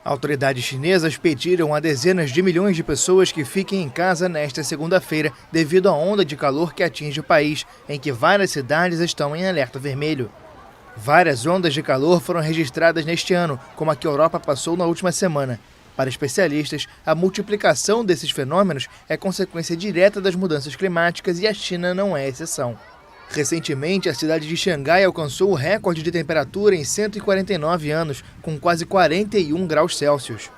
Autoridades chinesas pediram a dezenas de milhões de pessoas que fiquem em casa nesta segunda-feira devido à onda de calor que atinge o país, em que várias cidades estão em alerta vermelho. Várias ondas de calor foram registradas neste ano, como a que a Europa passou na última semana. Para especialistas, a multiplicação desses fenômenos é consequência direta das mudanças climáticas e a China não é exceção. Recentemente, a cidade de Xangai alcançou o recorde de temperatura em 149 anos, com quase 41 graus Celsius.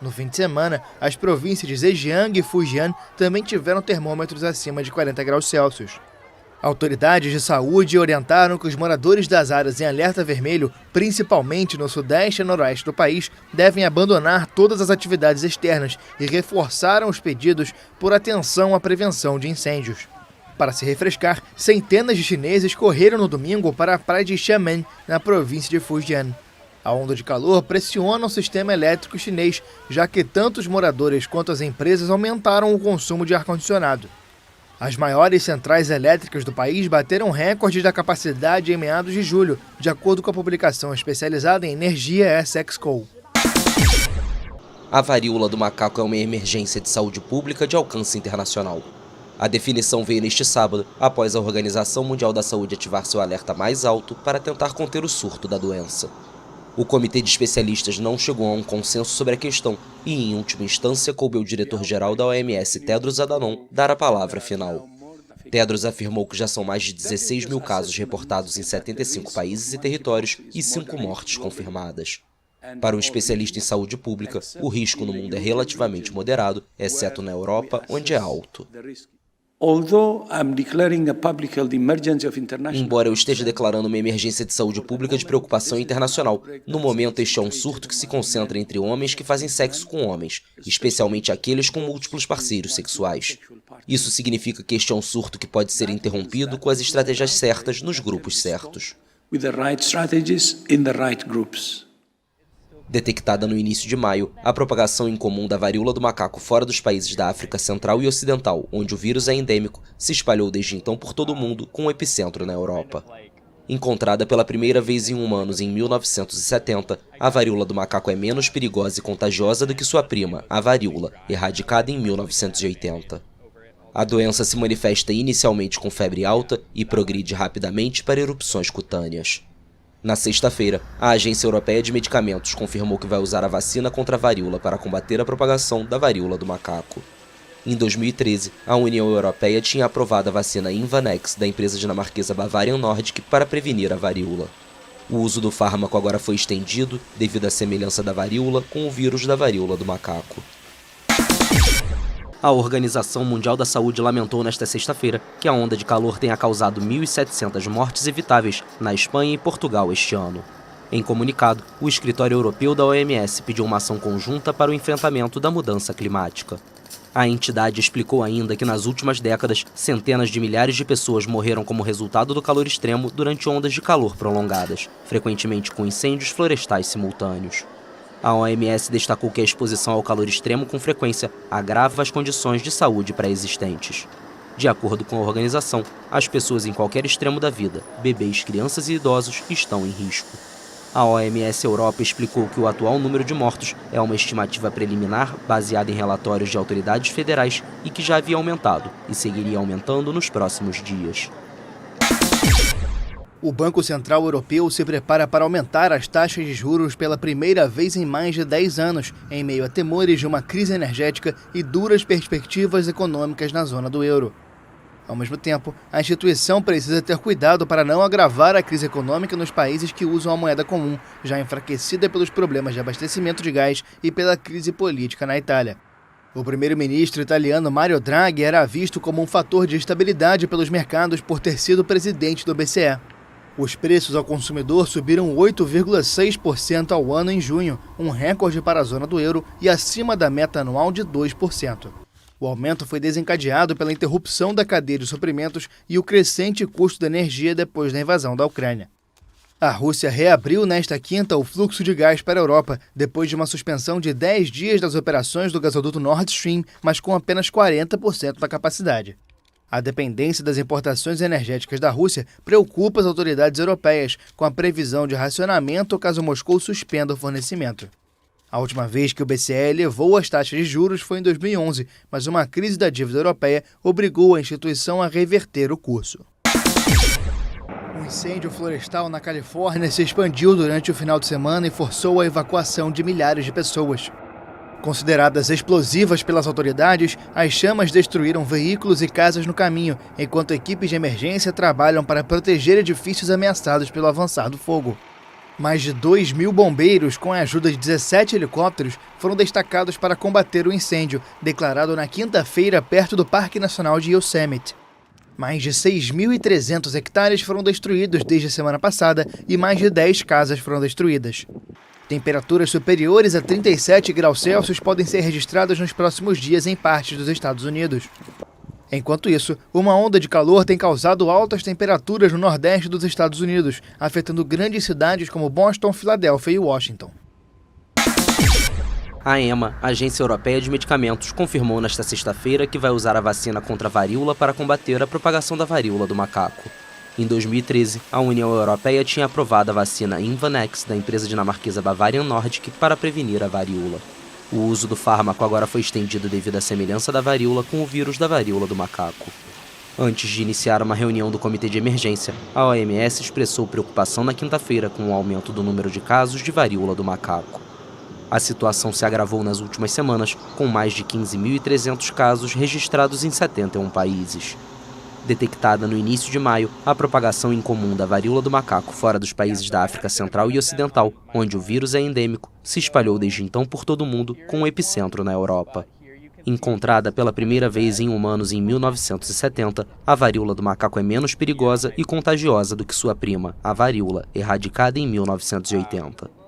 No fim de semana, as províncias de Zhejiang e Fujian também tiveram termômetros acima de 40 graus Celsius. Autoridades de saúde orientaram que os moradores das áreas em alerta vermelho, principalmente no sudeste e noroeste do país, devem abandonar todas as atividades externas e reforçaram os pedidos por atenção à prevenção de incêndios. Para se refrescar, centenas de chineses correram no domingo para a praia de Xiamen, na província de Fujian. A onda de calor pressiona o sistema elétrico chinês, já que tanto os moradores quanto as empresas aumentaram o consumo de ar-condicionado. As maiores centrais elétricas do país bateram recorde da capacidade em meados de julho, de acordo com a publicação especializada em energia Essexco. A varíola do macaco é uma emergência de saúde pública de alcance internacional. A definição veio neste sábado, após a Organização Mundial da Saúde ativar seu alerta mais alto para tentar conter o surto da doença. O comitê de especialistas não chegou a um consenso sobre a questão e, em última instância, coube ao diretor-geral da OMS, Tedros Adhanom, dar a palavra final. Tedros afirmou que já são mais de 16 mil casos reportados em 75 países e territórios e 5 mortes confirmadas. Para um especialista em saúde pública, o risco no mundo é relativamente moderado, exceto na Europa, onde é alto. Embora eu esteja declarando uma emergência de saúde pública de preocupação internacional, no momento este é um surto que se concentra entre homens que fazem sexo com homens, especialmente aqueles com múltiplos parceiros sexuais. Isso significa que este é um surto que pode ser interrompido com as estratégias certas nos grupos certos. Detectada no início de maio, a propagação incomum da varíola do macaco fora dos países da África Central e Ocidental, onde o vírus é endêmico, se espalhou desde então por todo o mundo, com um epicentro na Europa. Encontrada pela primeira vez em humanos em 1970, a varíola do macaco é menos perigosa e contagiosa do que sua prima, a varíola, erradicada em 1980. A doença se manifesta inicialmente com febre alta e progride rapidamente para erupções cutâneas. Na sexta-feira, a Agência Europeia de Medicamentos confirmou que vai usar a vacina contra a varíola para combater a propagação da varíola do macaco. Em 2013, a União Europeia tinha aprovado a vacina Imvanex da empresa dinamarquesa Bavarian Nordic para prevenir a varíola. O uso do fármaco agora foi estendido devido à semelhança da varíola com o vírus da varíola do macaco. A Organização Mundial da Saúde lamentou nesta sexta-feira que a onda de calor tenha causado 1.700 mortes evitáveis na Espanha e Portugal este ano. Em comunicado, o escritório europeu da OMS pediu uma ação conjunta para o enfrentamento da mudança climática. A entidade explicou ainda que nas últimas décadas, centenas de milhares de pessoas morreram como resultado do calor extremo durante ondas de calor prolongadas, frequentemente com incêndios florestais simultâneos. A OMS destacou que a exposição ao calor extremo com frequência agrava as condições de saúde pré-existentes. De acordo com a organização, as pessoas em qualquer extremo da vida, bebês, crianças e idosos, estão em risco. A OMS Europa explicou que o atual número de mortos é uma estimativa preliminar baseada em relatórios de autoridades federais e que já havia aumentado e seguiria aumentando nos próximos dias. O Banco Central Europeu se prepara para aumentar as taxas de juros pela primeira vez em mais de 10 anos, em meio a temores de uma crise energética e duras perspectivas econômicas na zona do euro. Ao mesmo tempo, a instituição precisa ter cuidado para não agravar a crise econômica nos países que usam a moeda comum, já enfraquecida pelos problemas de abastecimento de gás e pela crise política na Itália. O primeiro-ministro italiano Mario Draghi era visto como um fator de estabilidade pelos mercados por ter sido presidente do BCE. Os preços ao consumidor subiram 8,6% ao ano em junho, um recorde para a zona do euro e acima da meta anual de 2%. O aumento foi desencadeado pela interrupção da cadeia de suprimentos e o crescente custo da energia depois da invasão da Ucrânia. A Rússia reabriu nesta quinta o fluxo de gás para a Europa, depois de uma suspensão de 10 dias das operações do gasoduto Nord Stream, mas com apenas 40% da capacidade. A dependência das importações energéticas da Rússia preocupa as autoridades europeias, com a previsão de racionamento caso Moscou suspenda o fornecimento. A última vez que o BCE elevou as taxas de juros foi em 2011, mas uma crise da dívida europeia obrigou a instituição a reverter o curso. Um incêndio florestal na Califórnia se expandiu durante o final de semana e forçou a evacuação de milhares de pessoas. Consideradas explosivas pelas autoridades, as chamas destruíram veículos e casas no caminho, enquanto equipes de emergência trabalham para proteger edifícios ameaçados pelo avançar do fogo. Mais de 2.000 bombeiros, com a ajuda de 17 helicópteros, foram destacados para combater o incêndio, declarado na quinta-feira perto do Parque Nacional de Yosemite. Mais de 6.300 hectares foram destruídos desde a semana passada e mais de 10 casas foram destruídas. Temperaturas superiores a 37 graus Celsius podem ser registradas nos próximos dias em partes dos Estados Unidos. Enquanto isso, uma onda de calor tem causado altas temperaturas no nordeste dos Estados Unidos, afetando grandes cidades como Boston, Filadélfia e Washington. A EMA, Agência Europeia de Medicamentos, confirmou nesta sexta-feira que vai usar a vacina contra a varíola para combater a propagação da varíola do macaco. Em 2013, a União Europeia tinha aprovado a vacina Imvanex da empresa dinamarquesa Bavarian Nordic para prevenir a varíola. O uso do fármaco agora foi estendido devido à semelhança da varíola com o vírus da varíola do macaco. Antes de iniciar uma reunião do Comitê de Emergência, a OMS expressou preocupação na quinta-feira com o aumento do número de casos de varíola do macaco. A situação se agravou nas últimas semanas, com mais de 15.300 casos registrados em 71 países. Detectada no início de maio, a propagação incomum da varíola do macaco fora dos países da África Central e Ocidental, onde o vírus é endêmico, se espalhou desde então por todo o mundo, com um epicentro na Europa. Encontrada pela primeira vez em humanos em 1970, a varíola do macaco é menos perigosa e contagiosa do que sua prima, a varíola, erradicada em 1980.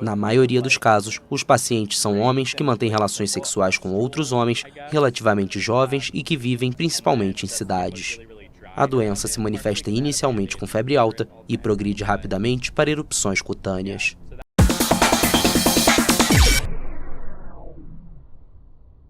Na maioria dos casos, os pacientes são homens que mantêm relações sexuais com outros homens, relativamente jovens e que vivem principalmente em cidades. A doença se manifesta inicialmente com febre alta e progride rapidamente para erupções cutâneas.